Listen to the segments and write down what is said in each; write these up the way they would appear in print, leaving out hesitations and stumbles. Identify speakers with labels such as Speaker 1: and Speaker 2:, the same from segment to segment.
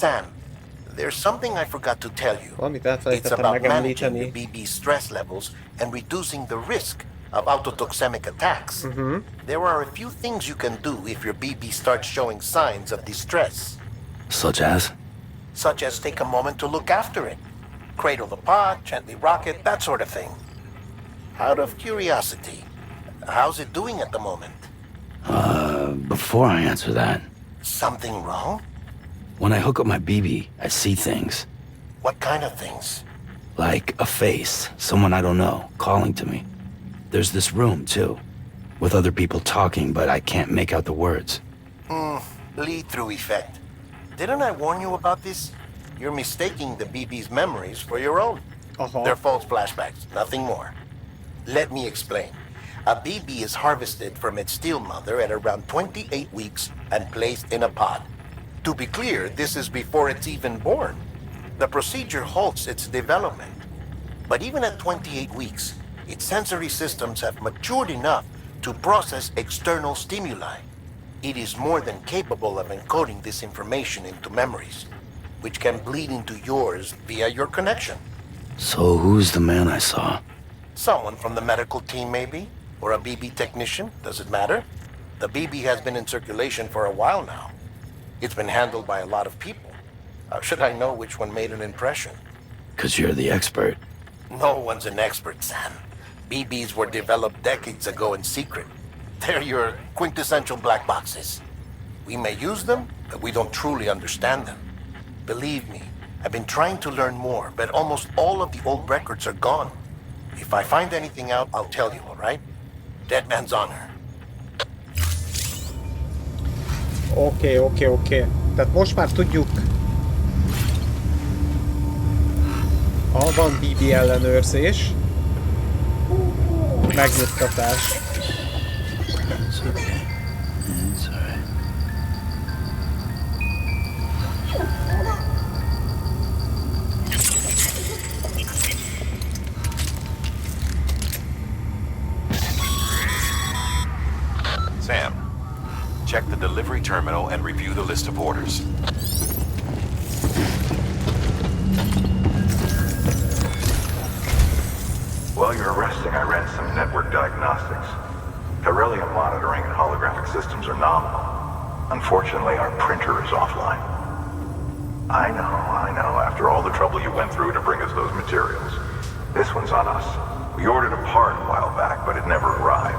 Speaker 1: Sam, there's something I forgot to tell you.
Speaker 2: Valamit
Speaker 1: It's
Speaker 2: elfelejtettem
Speaker 1: about managing the
Speaker 2: megemlíteni.
Speaker 1: BB stress levels and reducing the risk of autotoxemic attacks. There are a few things you can do if your BB starts showing signs of distress.
Speaker 3: Such as?
Speaker 1: Such as take a moment to look after it. Cradle the pot, gently rock it, that sort of thing. Out of curiosity, how's it doing at the moment?
Speaker 3: Before I answer that,
Speaker 1: Something wrong?
Speaker 3: when I hook up my BB, I see things.
Speaker 1: What kind of things?
Speaker 3: Like a face, someone I don't know, calling to me. There's this room, too, with other people talking, but I can't make out the words.
Speaker 1: Lead-through effect. Didn't I warn you about this? You're mistaking the BB's memories for your own. They're false flashbacks, nothing more. Let me explain. A BB is harvested from its steel mother at around 28 weeks and placed in a pod. To be clear, this is before it's even born. The procedure halts its development. But even at 28 weeks, its sensory systems have matured enough to process external stimuli. It is more than capable of encoding this information into memories, which can bleed into yours via your connection.
Speaker 3: So who's the man I saw?
Speaker 1: Someone from the medical team, maybe? Or a BB technician? Does it matter? The BB has been in circulation for a while now. It's been handled by a lot of people. How should I know which one made an impression?
Speaker 3: 'Cause you're the expert.
Speaker 1: No one's an expert, Sam. BBs were developed decades ago in secret. They're your quintessential black boxes. We may use them, but we don't truly understand them. Believe me, I've been trying to learn more, but almost all of the old records are gone. If I find anything out, I'll tell you, all right? Dead man's honor.
Speaker 2: Oké. Tehát most már tudjuk. Van BB ellenőrzés. Megnyugtatás.
Speaker 3: It's okay. It's alright.
Speaker 4: Sam, check the delivery terminal and review the list of orders.
Speaker 5: While you're resting, I ran some network diagnostics. Beryllium monitoring and holographic systems are nominal. Unfortunately, our printer is offline. I know, after all the trouble you went through to bring us those materials. This one's on us. We ordered a part a while back, but it never arrived.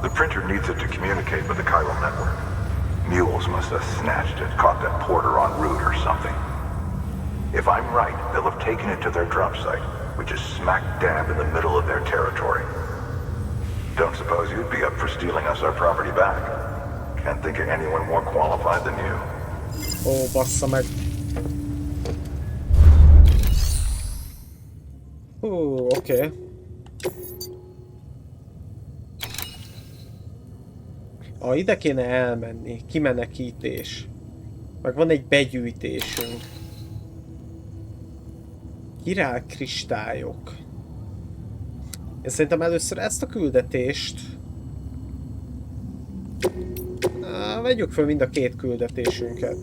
Speaker 5: The printer needs it to communicate with the chiral network. Mules must have snatched it, caught that porter en route or something. If I'm right, they'll have taken it to their drop site, which is smack dab in the middle of their territory. Don't suppose you'd be up for stealing us our property back? Can't think of anyone more qualified than you.
Speaker 2: Ó, bassza meg. Oké. Ide kéne elmenni. Kimenekítés. Meg van egy begyűjtésünk. Király kristályok. Én szerintem először ezt a küldetést... vegyük föl mind a két küldetésünket.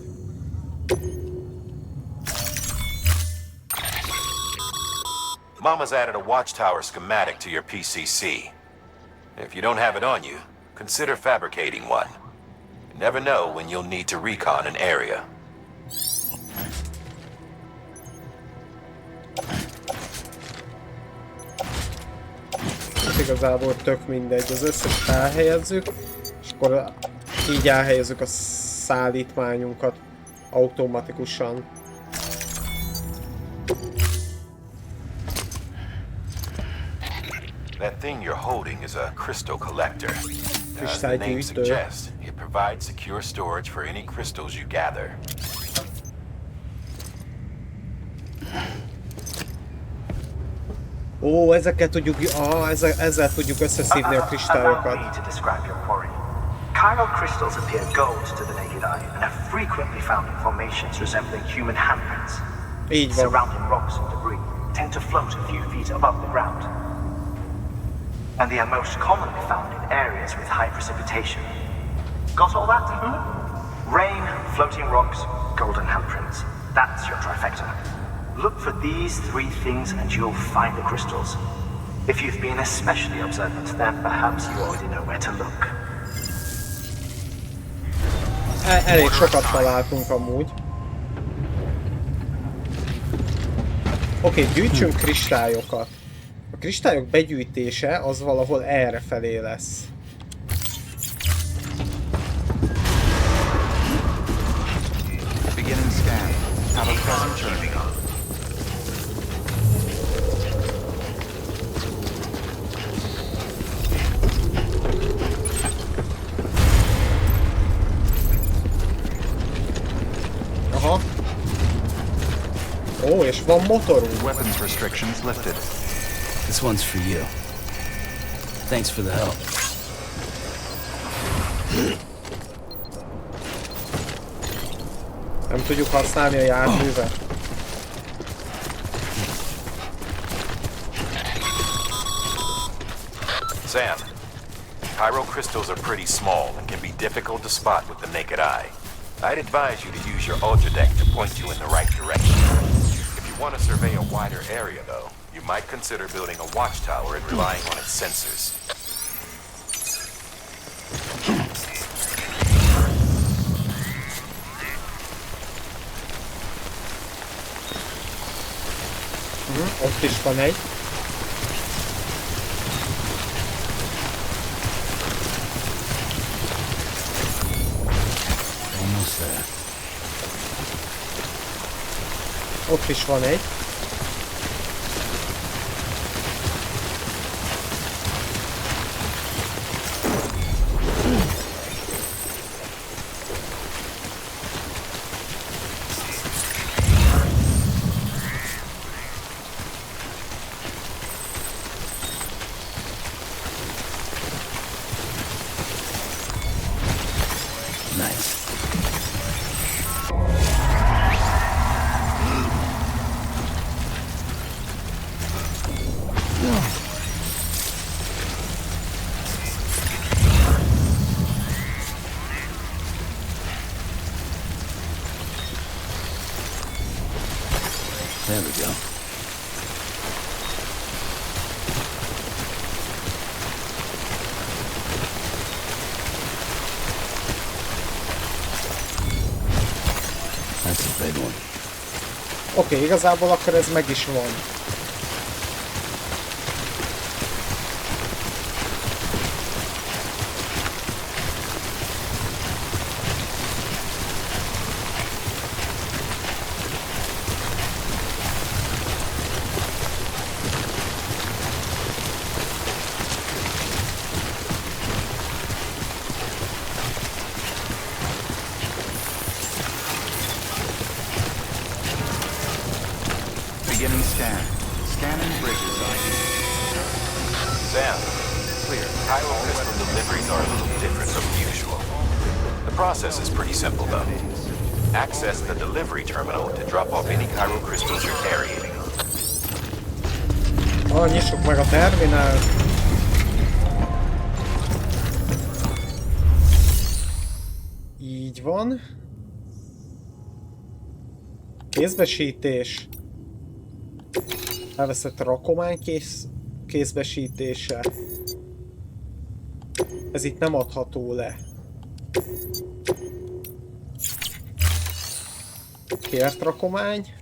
Speaker 4: Mama's added a watchtower schematic to your PCC. If you don't have it on you, consider fabricating one. You never know when you'll need to recon an area.
Speaker 2: Igazából tök mindegy, az összes elhelyezzük, és akkor így elhelyezzük a szállítmányunkat automatikusan.
Speaker 4: That thing you're holding is a crystal collector. As the name suggests, it provides secure storage for any crystals you gather.
Speaker 2: Ó, ezeket tudjuk, ezzel tudjuk összeszívni a kristályokat.
Speaker 6: Chiral crystals appear gold to the naked eye and are frequently found in formations resembling human handprints. Surrounding rocks and debris tend to float a few feet above the ground. And they are most commonly found in areas with high precipitation. Got all that? Rain, floating rocks, golden handprints. That's your trifecta. Look for these three things and you'll find the crystals. If you've been especially observant, then perhaps you already know where to look.
Speaker 2: Elég sokat találtunk amúgy. Oké, gyűjtsünk kristályokat. A kristályok begyűjtése az valahol errefelé lesz.
Speaker 7: Beginning scan. Have a present journey.
Speaker 2: Aha. Ó, és van motorunk.
Speaker 7: Weapons restrictions lifted.
Speaker 3: This one's for you. Thanks for the help.
Speaker 2: Nem tudjuk használni a járművet.
Speaker 4: Sam, pyro crystals are pretty small and can be difficult to spot with the naked eye. I'd advise you to use your ultra deck to point you in the right direction. If you want to survey a wider area, though, you might consider building a watchtower and relying on its sensors.
Speaker 2: Ott is van egy.
Speaker 3: Almost there.
Speaker 2: Ott is van egy.
Speaker 3: There we go. That's a big one.
Speaker 2: Oké, igazából akkor ez meg is van.
Speaker 7: Beginning scan. Scanning bridges ID.
Speaker 4: Sam, clear. Pyro crystal deliveries are a little different from usual. The process is pretty simple, though. Access the delivery terminal to drop off any Pyro crystals you're carrying.
Speaker 2: Nyissuk meg a terminált. Így van. Kézbesítés. Elveszett rakomány kézbesítése. Ez itt nem adható le. Kért rakomány.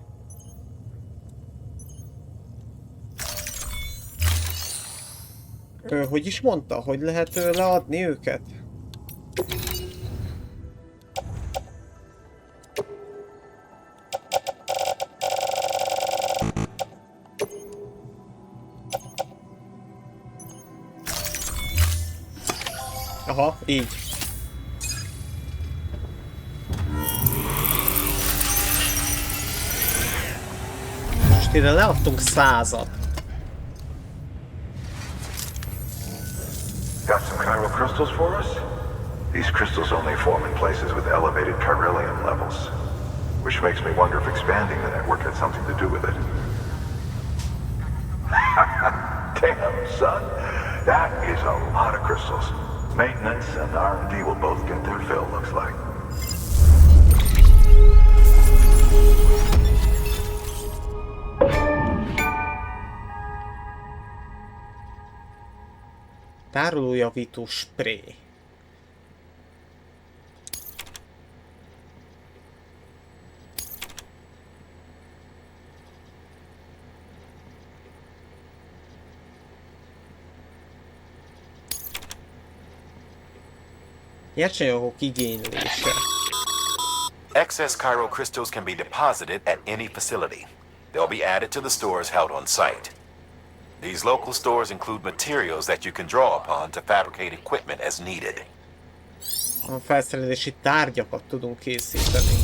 Speaker 2: Hogy is mondta? Hogy lehet leadni őket? Aha, így. Most ide leadtunk 100-at.
Speaker 5: Got some chiral crystals for us? These crystals only form in places with elevated chiralium levels, which makes me wonder if expanding the network had something to do with it. Damn, son. That is a lot of crystals. Maintenance and R&D will both get their fill, looks like.
Speaker 2: Tárolójavító spré. Nyersanyagok igénylése.
Speaker 4: Excess chiral crystals can be deposited at any facility. They'll be added to the stores held on site. These local stores include materials that you can draw upon to fabricate equipment as needed.
Speaker 2: A felszerelési tárgyakat tudunk készíteni.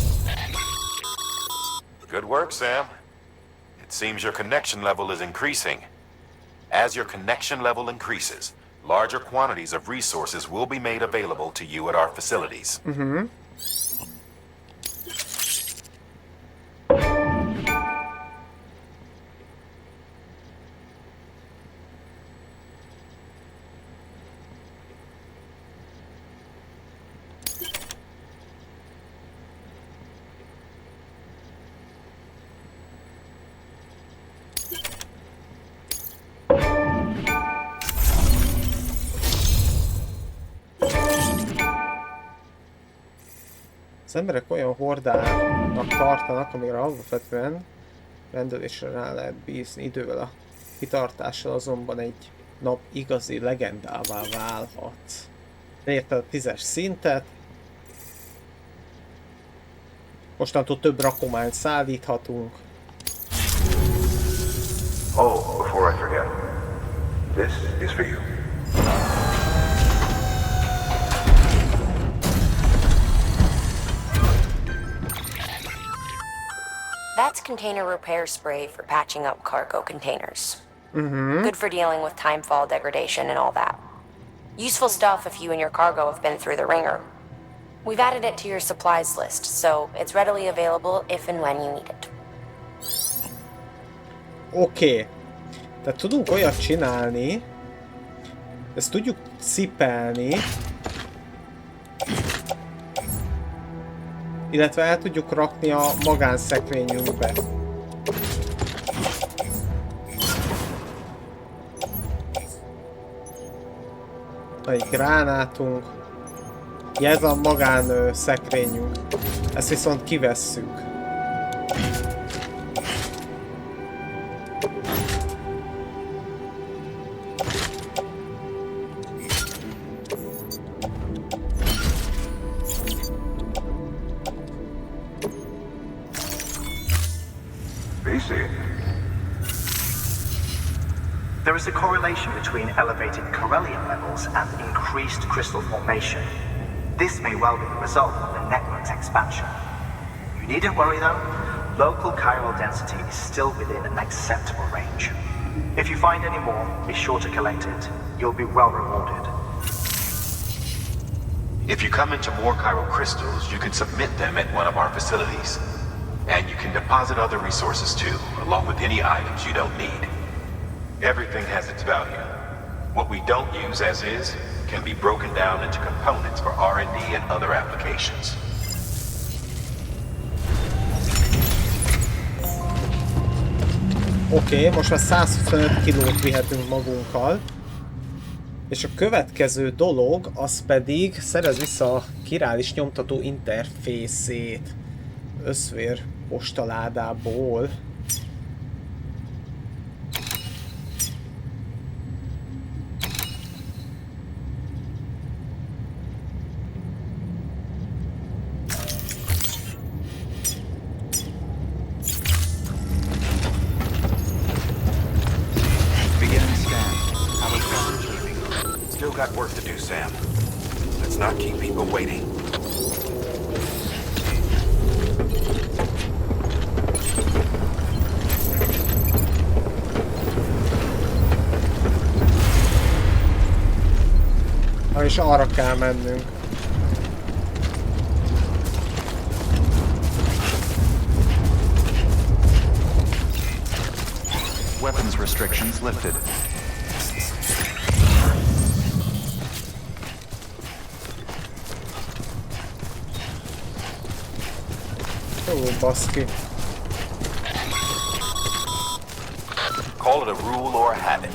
Speaker 4: Good work, Sam. It seems your connection level is increasing. As your connection level increases, larger quantities of resources will be made available to you at our facilities.
Speaker 2: Az emberek olyan hordának tartanak, amire alapvetően rendelésre rá lehet bízni. Idővel a kitartással azonban egy nap igazi legendává válhat. Elérte a 10-es szintet. Mostantól több rakományt szállíthatunk.
Speaker 5: Oh, before I forget, this is for you.
Speaker 8: That's container repair spray for patching up cargo containers. Good for dealing with timefall degradation and all that. Useful stuff if you and your cargo have been through the ringer. We've added it to your supplies list, so it's readily available if and when you need it.
Speaker 2: Oké. Tehát tudunk olyat csinálni, ezt tudjuk cipelni, illetve el tudjuk rakni a magánszekrényünkbe. Egy gránátunk. Ez a magán szekrényünk. Ezt viszont kivesszük.
Speaker 6: There is a correlation between elevated corellium levels and increased crystal formation. This may well be the result of the network's expansion. You needn't worry though, local chiral density is still within an acceptable range. If you find any more, be sure to collect it. You'll be well rewarded.
Speaker 4: If you come into more chiral crystals, you can submit them at one of our facilities. And you can deposit other resources too, along with any items you don't need. Everything has its value. What we don't use as is can be broken down into components for R&D and other applications.
Speaker 2: Oké, most már 125 kilót vihetünk magunkkal. És a következő dolog, az pedig szerez vissza a királis nyomtató interfészét. Összvér postaládából.
Speaker 4: Got work to do, Sam. Let's not keep people waiting.
Speaker 2: És arra kell mennünk.
Speaker 7: Weapons restrictions lifted.
Speaker 2: Baszki.
Speaker 4: Call it a rule or a habit,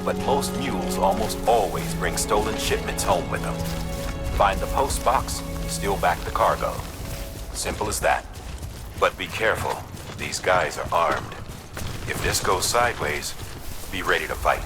Speaker 4: but most mules almost always bring stolen shipments home with them. Find the post box, steal back the cargo. Simple as that. But be careful. These guys are armed. If this goes sideways, be ready to fight.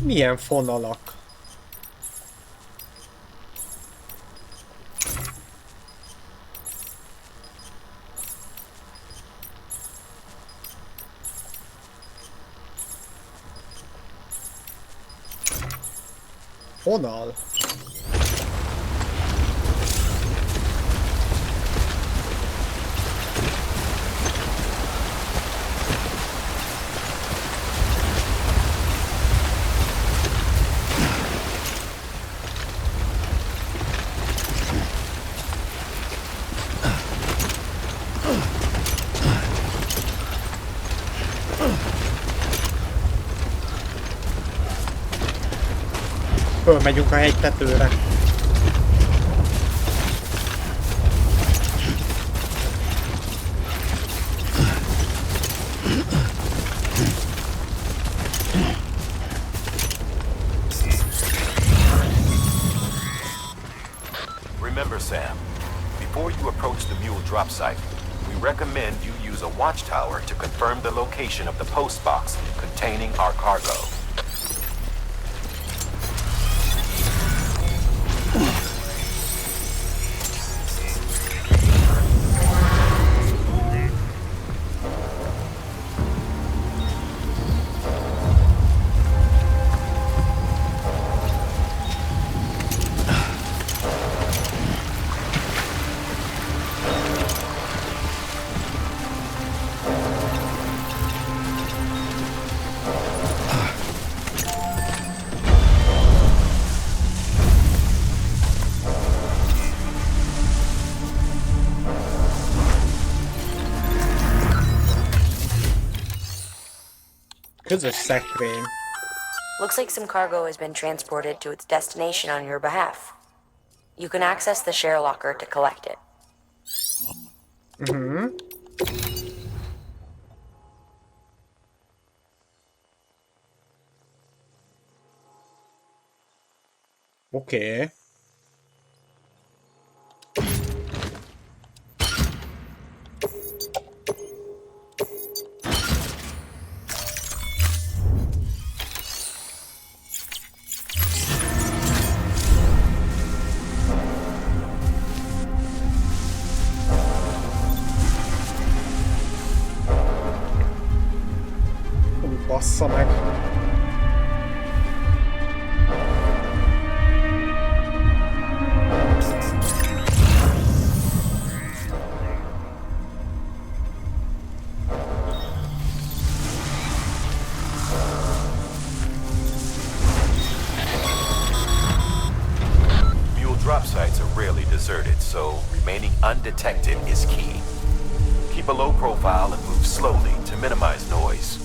Speaker 2: Milyen fonalak? Fonal? Fölmegyünk a hegy tetőre.
Speaker 4: Remember, Sam, before you approach the mule drop site, we recommend you use a watchtower to confirm the location of the post box containing our cargo.
Speaker 2: Közös szekrény.
Speaker 8: Looks like some cargo has been transported to its destination on your behalf. You can access the share locker to collect it.
Speaker 2: Oké. Bassza meg.
Speaker 4: Mule drop sites are rarely deserted, so remaining undetected is key. Keep a low profile and move slowly to minimize noise.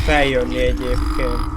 Speaker 2: feljönni egyébként.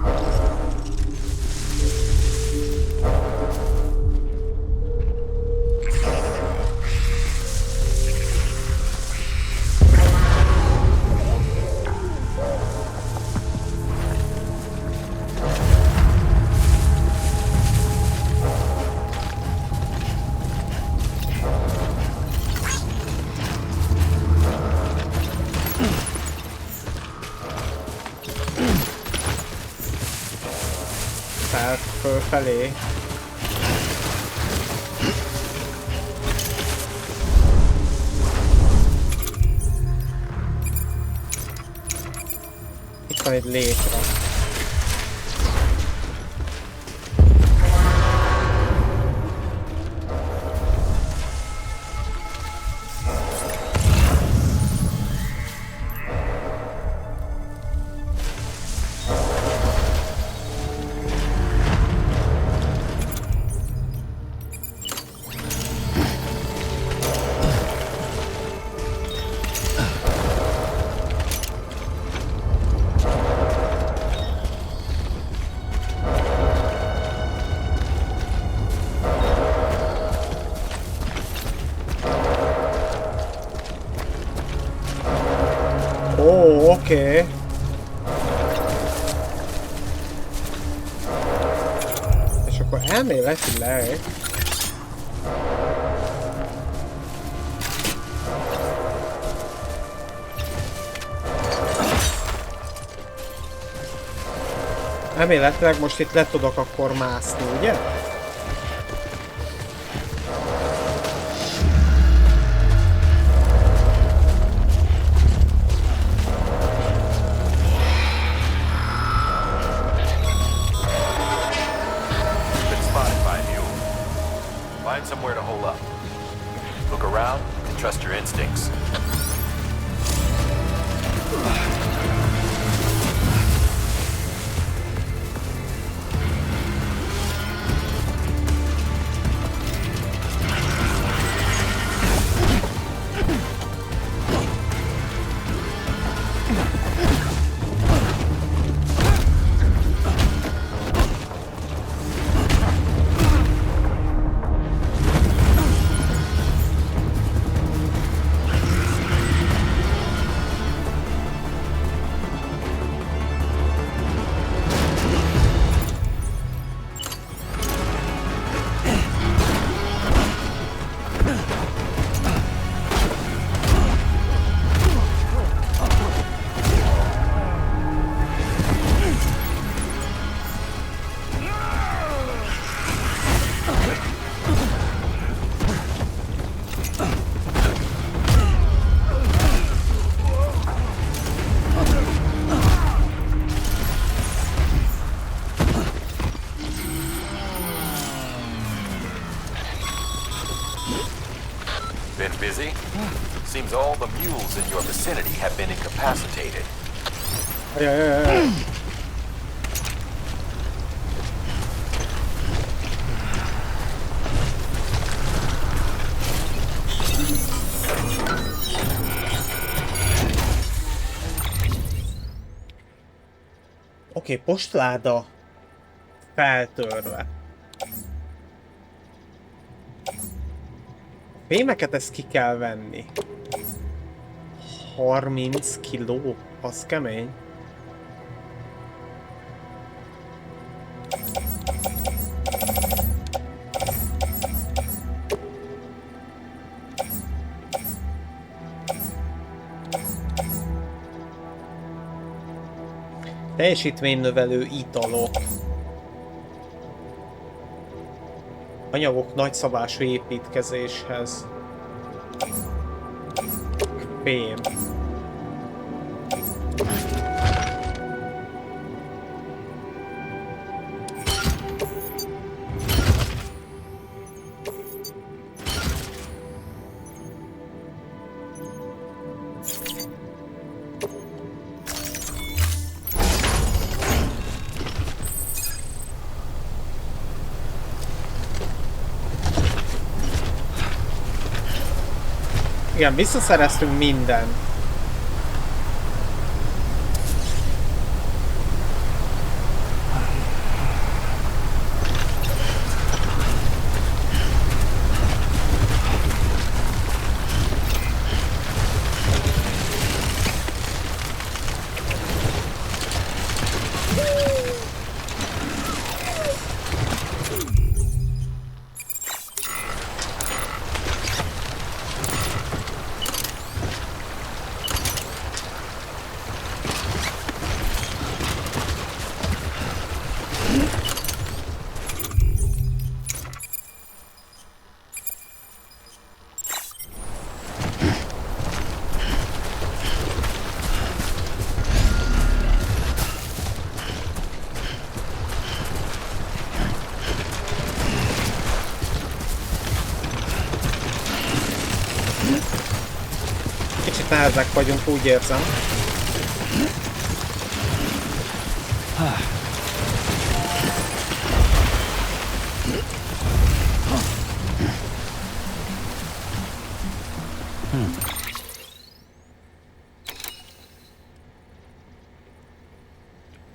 Speaker 2: Fölfelé. Itt van egy létre. Oké. És akkor elméletileg most itt le tudok akkor mászni, ugye?
Speaker 4: Somewhere to hole up. Look around and trust your instincts. Busy? Seems all the mules in your vicinity have been incapacitated.
Speaker 2: Oké, postláda feltörve. Fémeket ezt ki kell venni. 30 kiló, az kemény. Teljesítménynövelő italok. Anyagok nagyszabású építkezéshez. Fém. Igen, visszaszereztünk mindent. Kicsit nehezek vagyunk, úgy érzem.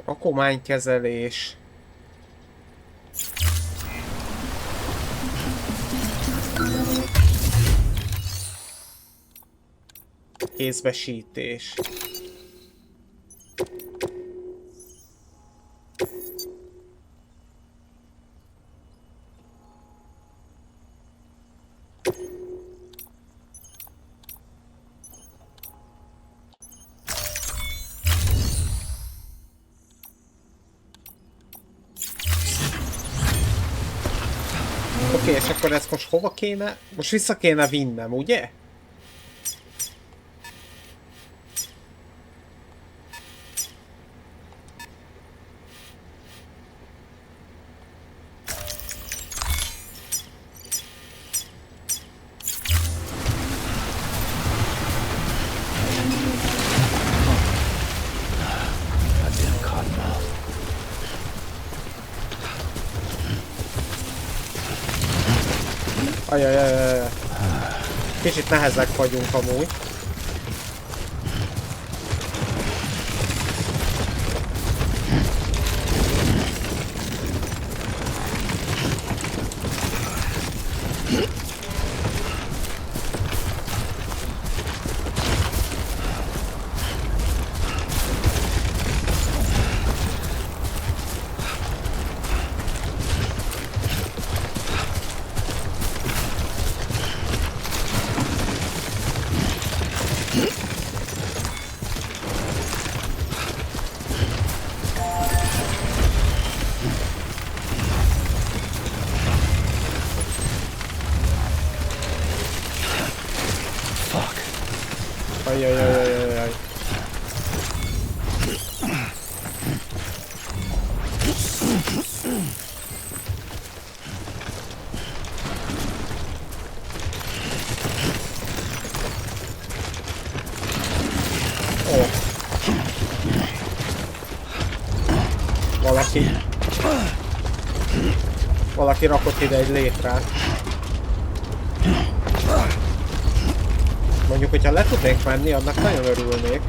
Speaker 2: Rakománykezelés. Kézbesítés. Oké, és akkor ezt most hova kéne? Most vissza kéne vinnem, ugye? Ajajajajaj. Kicsit nehezek vagyunk amúgy. Ajajajajajaj. Ó. Valaki rakott ide egy létrát. Mondjuk, hogyha le tudnék menni, annak nagyon örülnék.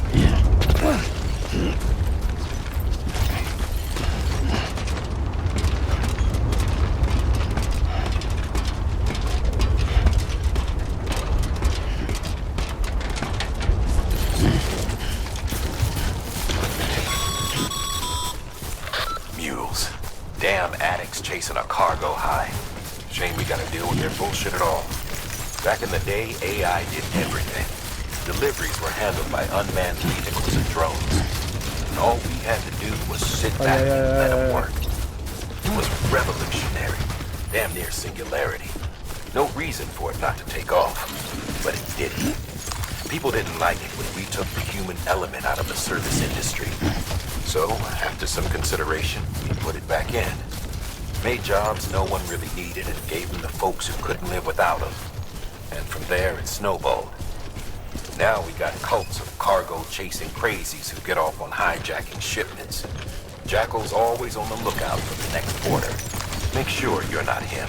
Speaker 4: Mules. Damn addicts chasing a cargo high. Shame we gotta deal with their bullshit at all. Back in the day, AI did everything. Deliveries were handled by unmanned vehicles and drones. And all we had to do was sit back and let them work. It was revolutionary. Damn near singularity. No reason for it not to take off. But it didn't. People didn't like it when we took the human element out of the service industry. So, after some consideration, we put it back in. Made jobs no one really needed and gave them to folks who couldn't live without them. And from there, it snowballed. Now we got cults of cargo-chasing crazies who get off on hijacking shipments. Jackal's always on the lookout for the next order. Make sure you're not him.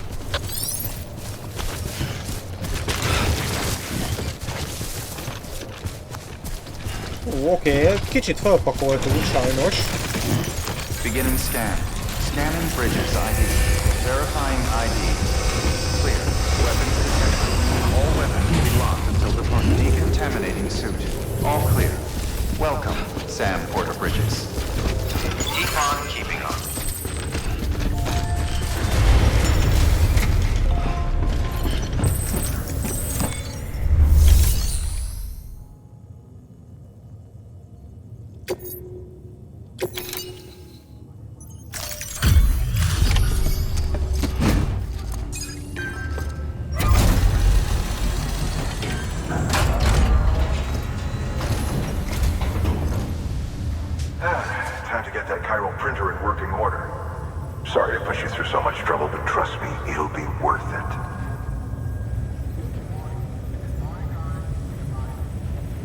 Speaker 2: Oké, kicsit felpakoltunk sajnos.
Speaker 7: Beginning scan. Scanning bridges ID. Verifying ID. Clear. Weapons detected. All weapons will be locked until deployment. Decontaminating suit. All clear. Welcome, Sam Porter Bridges.
Speaker 6: Econ keeping up.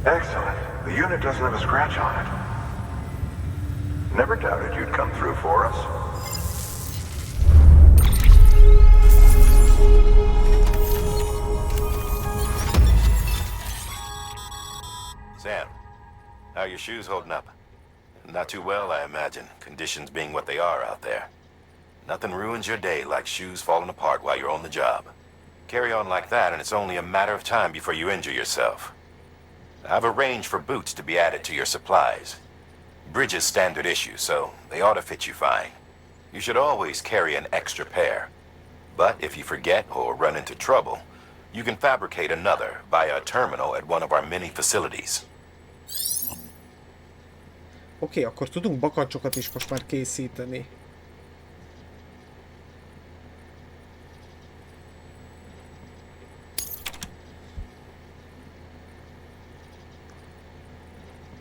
Speaker 5: Excellent. The unit doesn't have a scratch on it. Never doubted you'd come through for us.
Speaker 4: Sam, how are your shoes holding up? Not too well, I imagine, conditions being what they are out there. Nothing ruins your day like shoes falling apart while you're on the job. Carry on like that and it's only a matter of time before you injure yourself. I've arranged for boots to be added to your supplies. Bridges standard issue, so they ought to fit you fine. You should always carry an extra pair. But if you forget or run into trouble, you can fabricate another via a terminal at one of our many facilities.
Speaker 2: Oké, akkor tudunk bakancsokat is most már készíteni.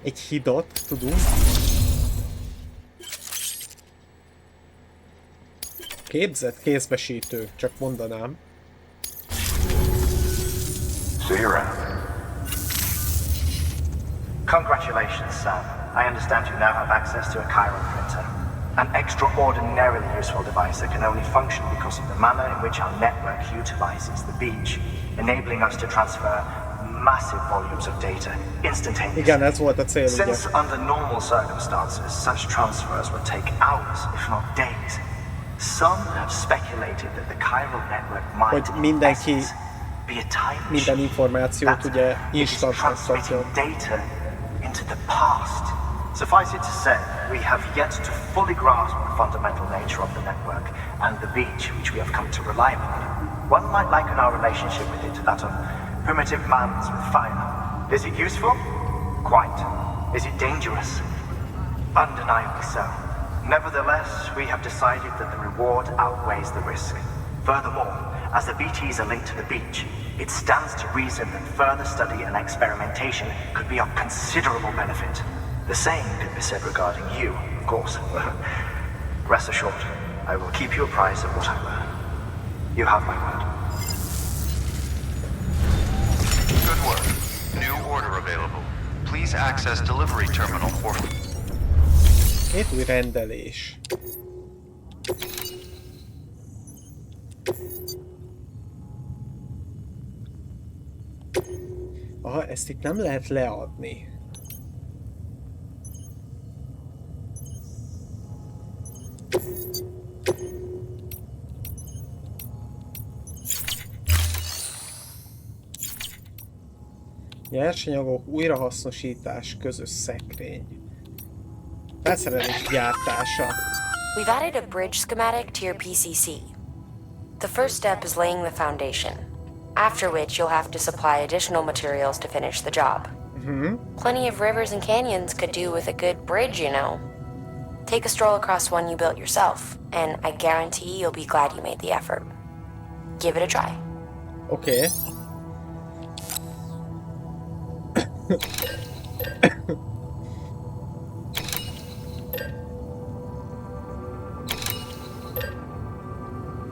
Speaker 2: Egy hidat tudunk. Képzett kézbesítő, csak mondanám.
Speaker 5: See you around.
Speaker 6: Congratulations, Sam. I understand you now have access to a chiral printer. An extraordinarily useful device that can only function because of the manner in which our network utilizes the beach, enabling us to transfer massive volumes of data instantaneously.
Speaker 2: Igen, ez volt a cél, ugye.
Speaker 6: Since under normal circumstances, such transfers would take hours, if not days. Some have speculated that the chiral network might,
Speaker 2: hogy mindenki
Speaker 6: be a time
Speaker 2: minden információt ugye instantnak kapja.
Speaker 6: Data into the past. Suffice it to say, we have yet to fully grasp the fundamental nature of the network and the beach which we have come to rely upon. One might liken our relationship with it to that of primitive mans with fire. Is it useful? Quite. Is it dangerous? Undeniably so. Nevertheless, we have decided that the reward outweighs the risk. Furthermore, as the BTs are linked to the beach, it stands to reason that further study and experimentation could be of considerable benefit. The same could be said regarding you, of course. Rest assured, I will keep you apprised of what I learn. You have my word.
Speaker 7: Good work. New order available. Please access delivery terminal for...
Speaker 2: Két új rendelés. Aha, ezt itt nem lehet leadni. Nyersanyagok, újrahasznosítás, közös szekrény. Felszerelés gyártása.
Speaker 8: We've added a bridge schematic to your PCC. The first step is laying the foundation, after which you'll have to supply additional materials to finish the job. Plenty of rivers and canyons could do with a good bridge, you know. Take a stroll across one you built yourself, and I guarantee you'll be glad you made the effort. Give it a try.
Speaker 2: Okay.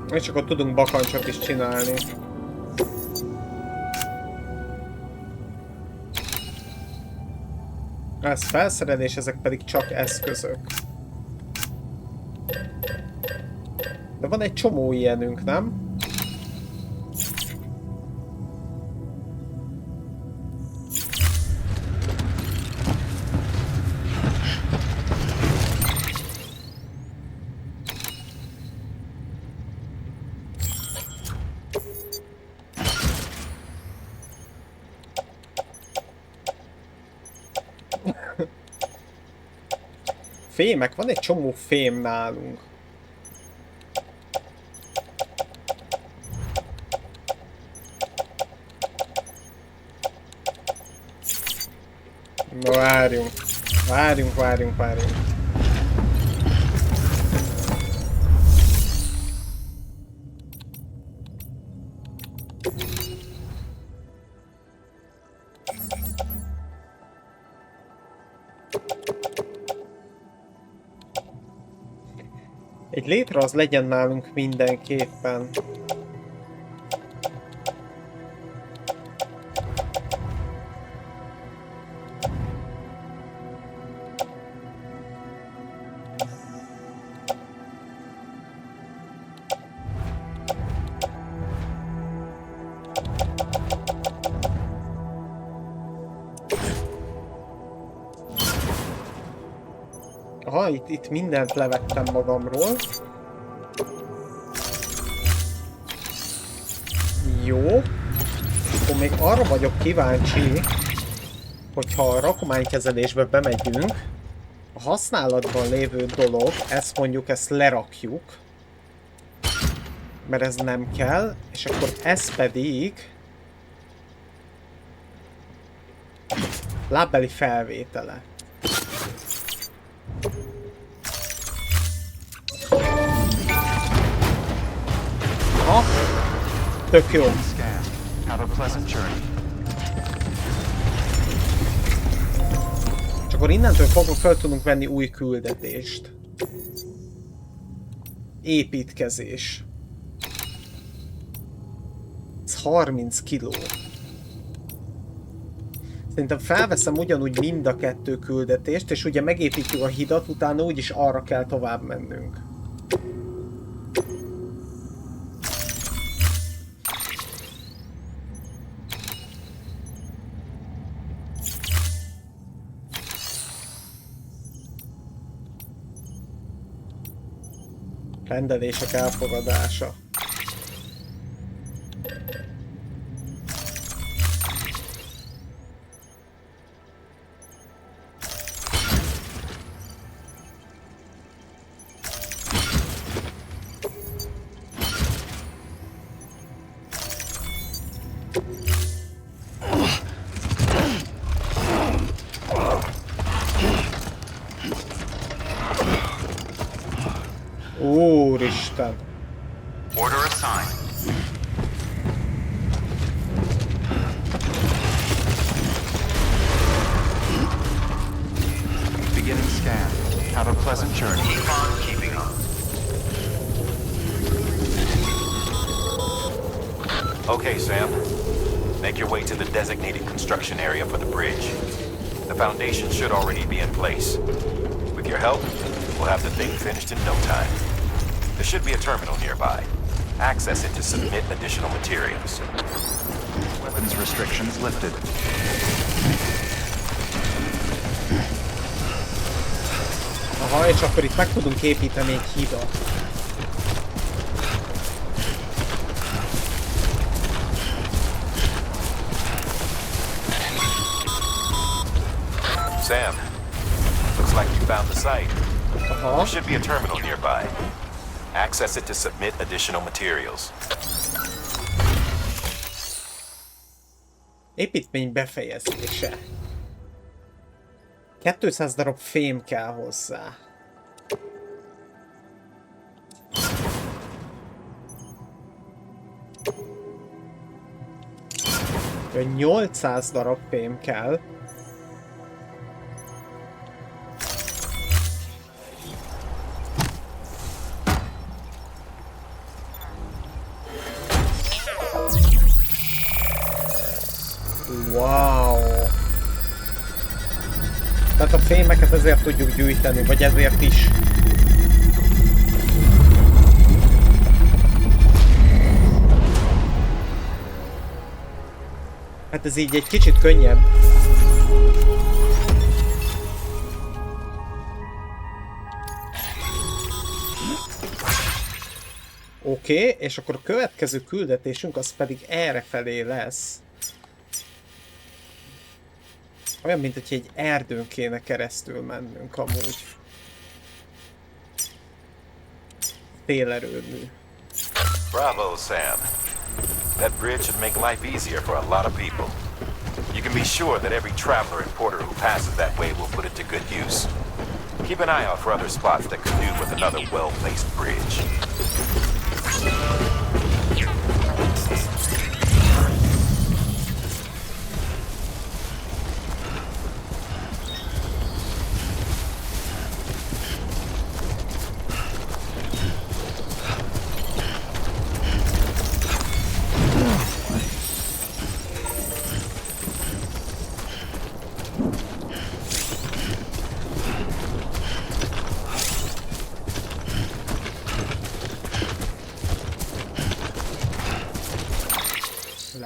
Speaker 2: És akkor tudunk bakancsot is csinálni. Ez felszerelés, ezek pedig csak eszközök. De van egy csomó ilyenünk, nem? Fémek, van egy csomó fém nálunk. Na várjunk. Várjunk. Egy létre az legyen nálunk mindenképpen. Aha, itt mindent levettem magamról. Jó. Akkor még arra vagyok kíváncsi, hogyha a rakománykezelésbe bemegyünk, a használatban lévő dolog, ezt lerakjuk, mert ez nem kell, és akkor ez pedig lábbeli felvétele. Ha? Tök jó. És akkor innentől fogva fel tudunk venni új küldetést. Építkezés. Ez 30 kiló. Szerintem felveszem ugyanúgy mind a kettő küldetést, és ugye megépítjük a hidat, utána úgyis arra kell tovább mennünk. Rendelések elfogadása. Úristen!
Speaker 7: Order assigned. Beginning scan. Have a pleasant journey.
Speaker 6: Keep on keeping on.
Speaker 4: Okay, Sam. Make your way to the designated construction area for the bridge. The foundation should already be in place. With your help, we'll have the thing finished in no time. There should be a terminal nearby. Access it to submit additional materials.
Speaker 7: Weapons restrictions lifted.
Speaker 2: Aha, és akkor itt meg tudunk építeni egy hidat.
Speaker 4: Sam, looks like you found the site.
Speaker 2: Aha.
Speaker 4: There should be a terminal nearby. Access it to submit additional materials.
Speaker 2: Építmény befejezése. 200 darab fém kell hozzá. Ö, 800 darab fém kell. Wow! Tehát a fémeket ezért tudjuk gyűjteni, vagy ezért is. Hát ez így egy kicsit könnyebb. Oké, és akkor a következő küldetésünk az pedig errefelé lesz. Olyan, mint hogy egy erdőn kéne keresztül mennünk amúgy. Télerőmű.
Speaker 4: Bravo, Sam. That bridge should make life easier for a lot of people. You can be sure that every traveler and porter who passes that way will put it to good use. Keep an eye out for other spots that could do with another well-placed bridge.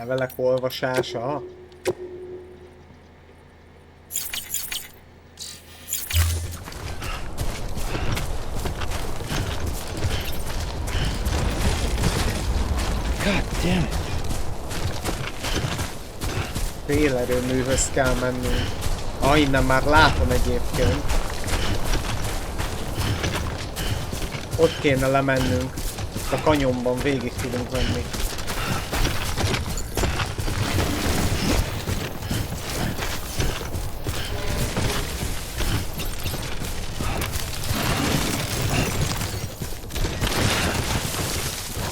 Speaker 2: Levelek olvasása. Félerőműhöz kell mennünk. Innen már látom egyébként. Ott kéne lemennünk. A kanyonban végig tudunk menni.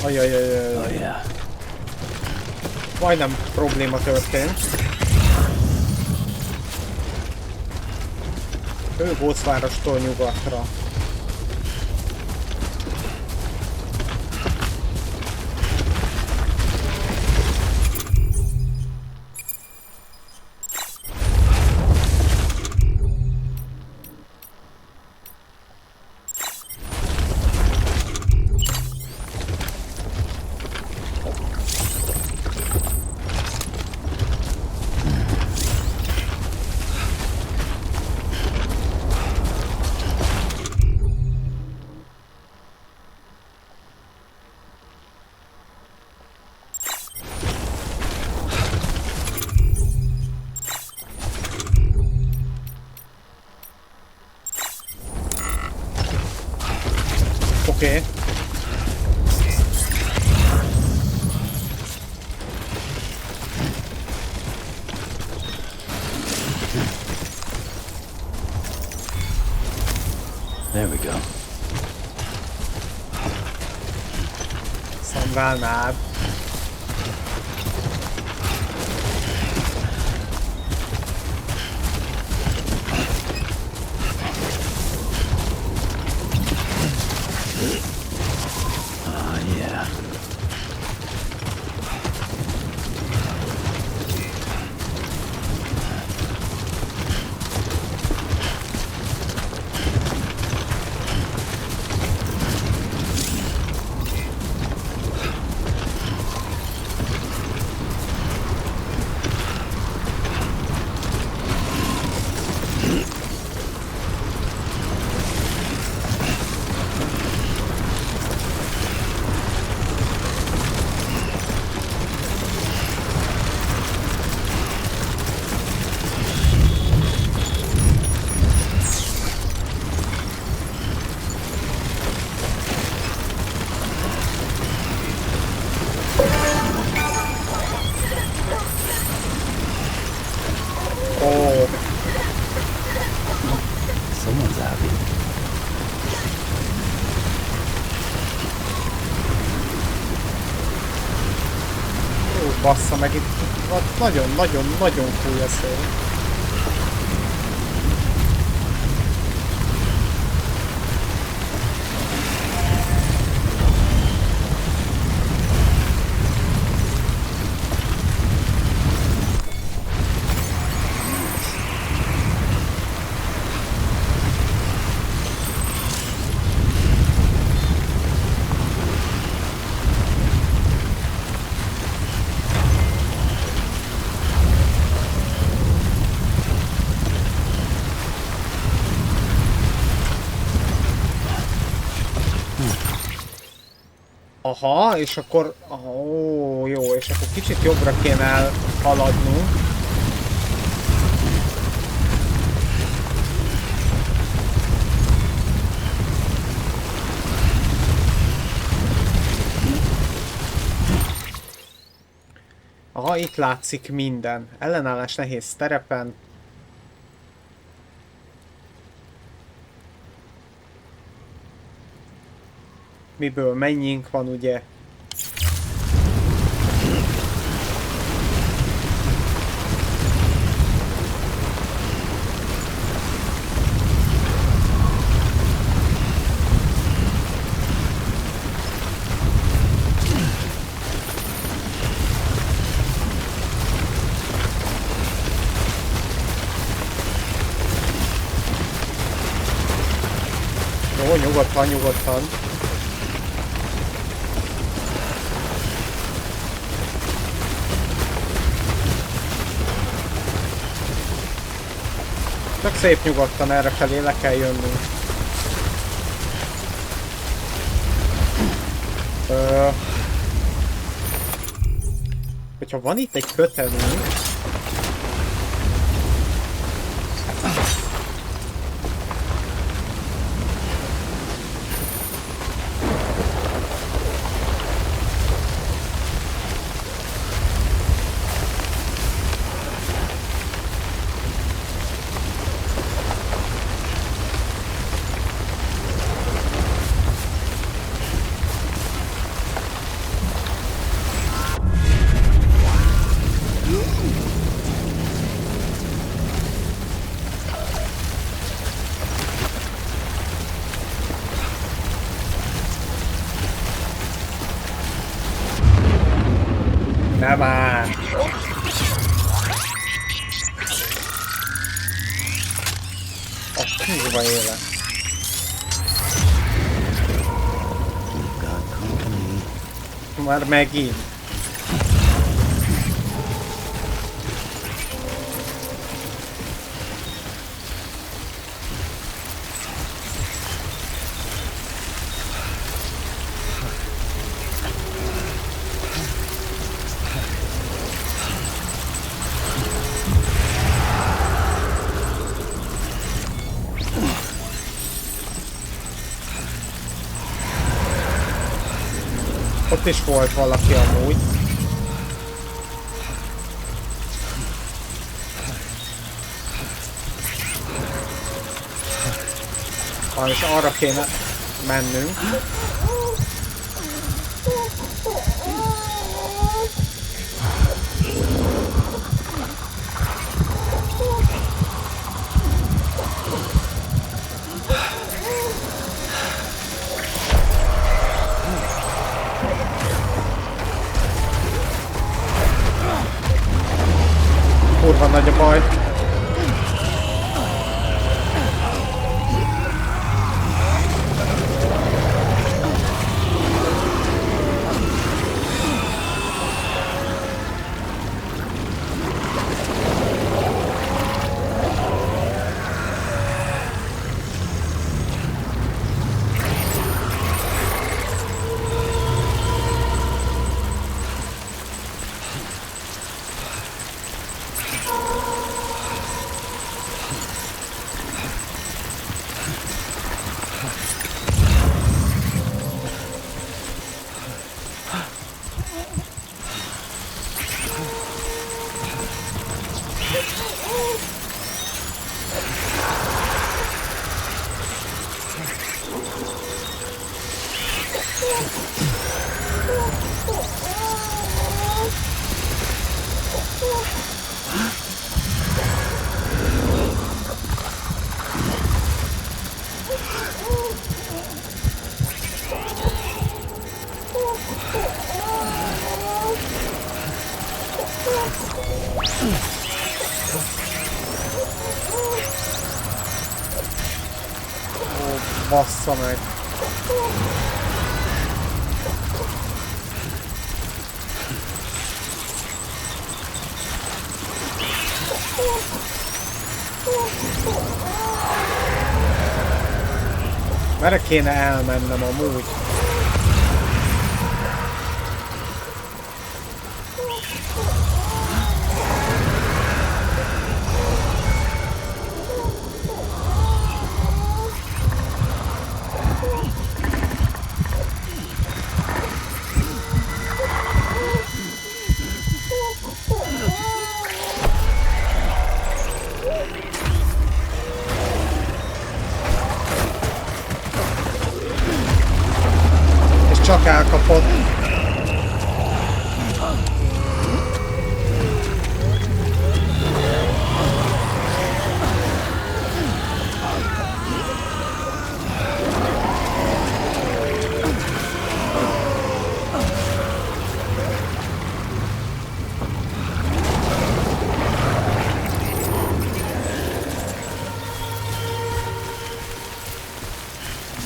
Speaker 2: Ajajajajaj. Majdnem probléma történt. Kövesdvárostól nyugatra. Okay.
Speaker 3: There we go.
Speaker 2: Szanválnád. Bassza meg itt nagyon fúj a szél. Aha, és akkor... Ó, jó, és akkor kicsit jobbra kéne elhaladnunk. Aha, itt látszik minden. Ellenállás nehéz terepen. Miből mennyink van, ugye? Jó, nyugodtan, nyugodtan. Csak szép nyugodtan errefelé le kell jönnünk. Hogyha van itt egy kötelünk, Nem áll! A kurva élet! Már megint! Ott is volt valaki amúgy. És arra kéne mennünk. Kurva nagy a baj. Bassza meg! Merre kéne elmennem amúgy? Csak elkapott.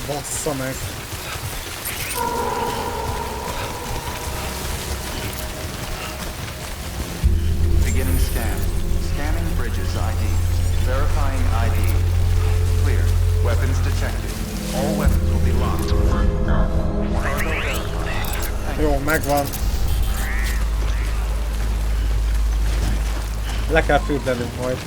Speaker 2: Bassza meg.
Speaker 7: Beginning scan. Scanning bridges ID. Verifying ID. Clear. Weapons detected. All weapons will be locked.
Speaker 2: Jó, megvan. Le kell fürdenünk majd.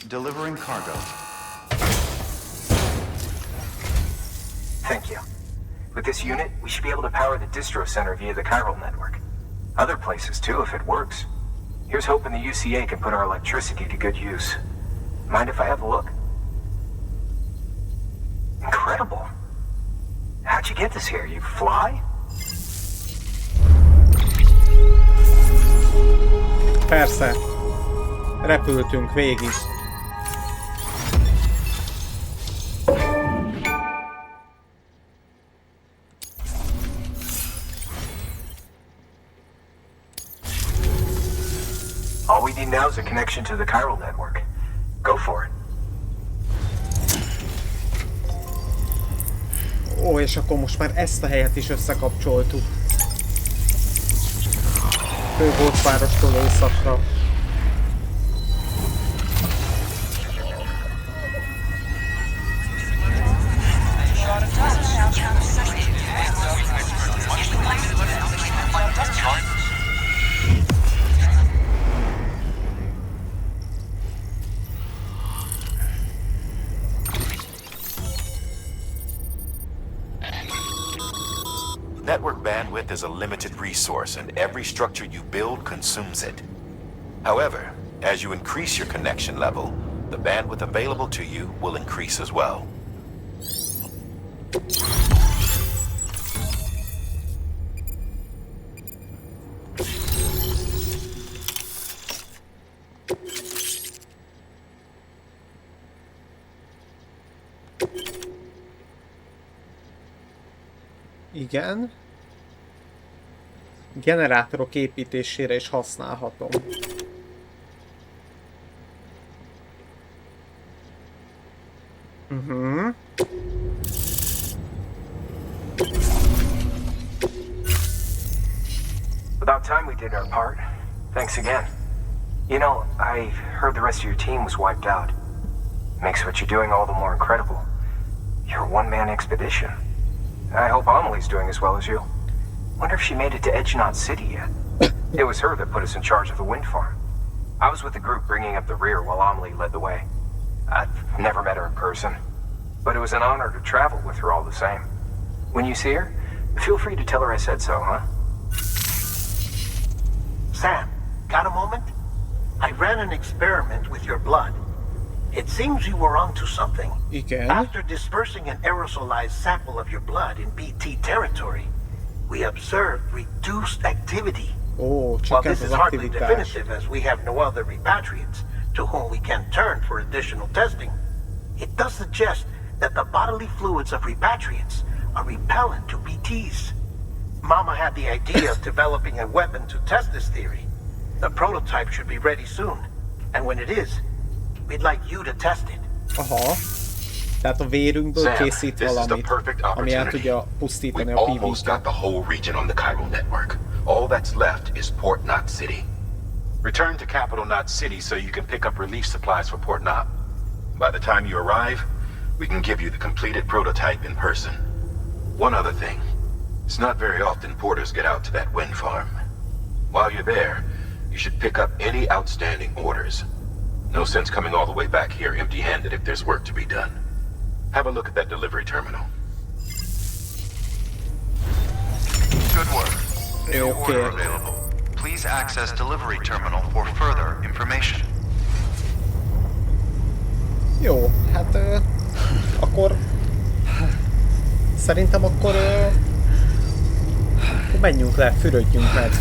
Speaker 7: Delivering cargo.
Speaker 6: Thank you. With this unit, we should be able to power the distro center via the chiral network. Other places too, if it works. Here's hoping the UCA can put our electricity to good use. Mind if I have a look? get this here? You fly?
Speaker 2: Persze. Repültünk végig.
Speaker 6: All we need now is a connection to the chiral network. Go for it.
Speaker 2: Ó, és akkor most már ezt a helyet is összekapcsoltuk. Főgócvárostól északra.
Speaker 4: Network bandwidth is a limited resource, and every structure you build consumes it. However, as you increase your connection level, the bandwidth available to you will increase as well.
Speaker 2: Igen. Generátorok építésére is használhatom.
Speaker 6: About time we did our part. Thanks again. You know, I heard the rest of your team was wiped out. Makes what you're doing all the more incredible. You're a one-man expedition. I hope Amelie's doing as well as you. Wonder if she made it to Edgenot City yet. It was her that put us in charge of the wind farm. I was with the group bringing up the rear while Amelie led the way. I've never met her in person, but it was an honor to travel with her all the same. When you see her, feel free to tell her I said so, huh?
Speaker 1: Sam, got a moment? I ran an experiment with your blood. It seems you were onto something.
Speaker 2: Igen.
Speaker 1: After dispersing an aerosolized sample of your blood in BT territory, we observed reduced activity.
Speaker 2: Ó,
Speaker 1: While this
Speaker 2: csökkent
Speaker 1: is
Speaker 2: az
Speaker 1: hardly
Speaker 2: aktivitás.
Speaker 1: definitive as we have no other repatriates to whom we can turn for additional testing, it does suggest that the bodily fluids of repatriates are repellent to BTs. Mama had the idea of developing a weapon to test this theory. The prototype should be ready soon, and when it is, we'd like you to test it.
Speaker 2: Aha. Tehát a vérünkből készít valamit, ami el tudja pusztítani a PvP-t.
Speaker 9: Almost got the whole region on the chiral network. All that's left is Port Knot City.
Speaker 4: Return to Capital Knot City so you can pick up relief supplies for Port Knot.
Speaker 9: By the time you arrive, we can give you the completed prototype in person. One other thing. It's not very often porters get out to that wind farm. While you're there, you should pick up any outstanding orders. No sense coming all the way back here empty-handed if there's work to be done. Have a look at that delivery terminal.
Speaker 7: Good work. New order available. Please access delivery terminal for further information.
Speaker 2: Jó, hát akkor szerintem akkor menjünk le, fürödjünk meg.